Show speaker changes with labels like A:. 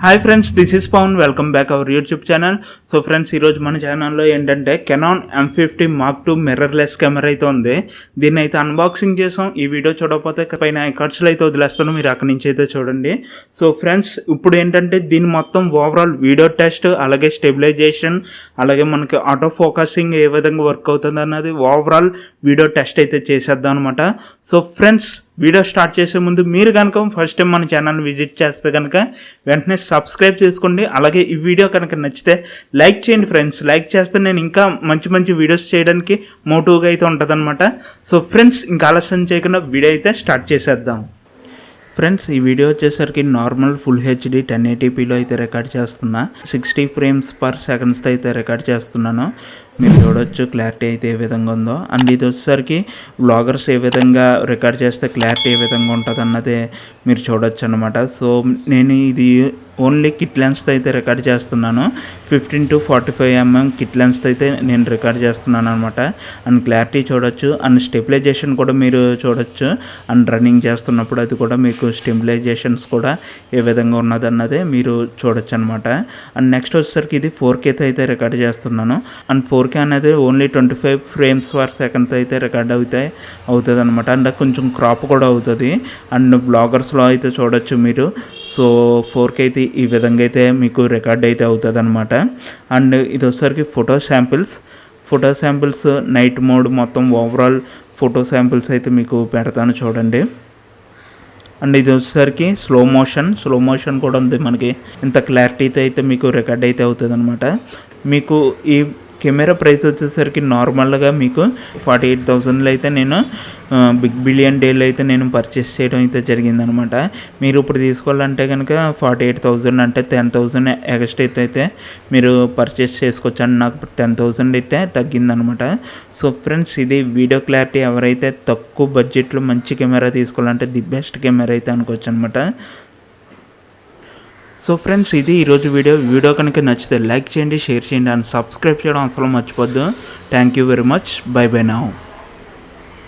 A: Hi friends, this is Pavan. Welcome back our YouTube channel. So friends, ఈరోజు మన ఛానల్లో ఏంటంటే canon M50 Mark II మిర్రర్లెస్ కెమెరా అయితే ఉంది. దీన్ని అయితే అన్బాక్సింగ్ చేసాం. ఈ వీడియో చూడకపోతే పైన ఖర్చులు అయితే వదిలేస్తాను, మీరు అక్కడి నుంచి అయితే చూడండి. సో ఫ్రెండ్స్, ఇప్పుడు ఏంటంటే దీని మొత్తం ఓవరాల్ వీడియో టెస్ట్, అలాగే స్టెబిలైజేషన్, అలాగే మనకి ఆటో ఫోకసింగ్ ఏ విధంగా వర్క్ అవుతుంది అన్నది ఓవరాల్ వీడియో టెస్ట్ అయితే చేసేద్దాం అనమాట. సో ఫ్రెండ్స్, వీడియో స్టార్ట్ చేసే ముందు మీరు కనుక ఫస్ట్ టైం మన ఛానల్ విజిట్ చేస్తే కనుక వెంటనే సబ్స్క్రైబ్ చేసుకోండి. అలాగే ఈ వీడియో కనుక నచ్చితే లైక్ చేయండి ఫ్రెండ్స్. లైక్ చేస్తే నేను ఇంకా మంచి మంచి వీడియోస్ చేయడానికి మోటివ్గా అయితే ఉంటుందన్నమాట. సో ఫ్రెండ్స్, ఇంకా ఆలస్యం చేయకుండా వీడియో అయితే స్టార్ట్ చేసేద్దాం. ఫ్రెండ్స్, ఈ వీడియో వచ్చేసరికి నార్మల్ ఫుల్ హెచ్డి 1080pలో అయితే రికార్డ్ చేస్తున్నా. 60 frames per seconds అయితే రికార్డ్ చేస్తున్నాను. మీరు చూడొచ్చు క్లారిటీ అయితే ఏ విధంగా ఉందో. అండ్ ఇది వచ్చేసరికి వ్లాగర్స్ ఏ విధంగా రికార్డ్ చేస్తే క్లారిటీ ఏ విధంగా ఉంటుంది అన్నది మీరు చూడొచ్చు అనమాట. సో నేను ఇది ఓన్లీ కిట్ లెన్స్తో అయితే రికార్డ్ చేస్తున్నాను. 15 to 45 mm కిట్ లెన్స్తో అయితే నేను రికార్డ్ చేస్తున్నాను అనమాట. అండ్ క్లారిటీ చూడొచ్చు, అండ్ స్టెబిలైజేషన్ కూడా మీరు చూడొచ్చు. అండ్ రన్నింగ్ చేస్తున్నప్పుడు అది కూడా మీకు స్టెబిలైజేషన్స్ కూడా ఏ విధంగా ఉన్నది అన్నదే మీరు చూడొచ్చు అనమాట. అండ్ నెక్స్ట్ వచ్చేసరికి ఇది 4K అయితే రికార్డ్ చేస్తున్నాను. అండ్ 4K అనేది ఓన్లీ 25 frames per second అయితే రికార్డ్ అవుతుంది అనమాట. అండ్ కొంచెం క్రాప్ కూడా అవుతుంది. అండ్ వ్లాగర్స్లో అయితే చూడొచ్చు మీరు. సో 4K అయితే ఈ విధంగా అయితే మీకు రికార్డ్ అయితే అవుతుంది అనమాట. అండ్ ఇది వచ్చేసరికి ఫోటో శాంపిల్స్ నైట్ మోడ్ మొత్తం ఓవరాల్ ఫోటో శాంపిల్స్ అయితే మీకు పెడతాను చూడండి. అండ్ ఇది వచ్చేసరికి స్లో మోషన్ కూడా ఉంది. మనకి ఇంత క్లారిటీతో అయితే మీకు రికార్డ్ అయితే అవుతుంది అనమాట. మీకు ఈ కెమెరా ప్రైస్ వచ్చేసరికి నార్మల్గా మీకు 48,000లో అయితే నేను బిగ్ బిలియన్ డేలో అయితే నేను పర్చేస్ చేయడం అయితే జరిగిందనమాట. మీరు ఇప్పుడు తీసుకోవాలంటే కనుక 48,000 అంటే 10,000 ఎక్స్ట్రా అయితే మీరు పర్చేస్ చేసుకోవచ్చు. అండి నాకు 10,000 అయితే తగ్గిందనమాట. సో ఫ్రెండ్స్, ఇది వీడియో క్లారిటీ ఎవరైతే తక్కువ బడ్జెట్లో మంచి కెమెరా తీసుకోవాలంటే ది బెస్ట్ కెమెరా అయితే అనుకోవచ్చు అనమాట. సో ఫ్రెండ్స్, ఇది ఈరోజు వీడియో కనుక నచ్చితే లైక్ చేయండి, షేర్ చేయండి, అండ్ సబ్స్క్రైబ్ చేయడం అసలు మర్చిపోద్దు. Thank you very much. Bye now.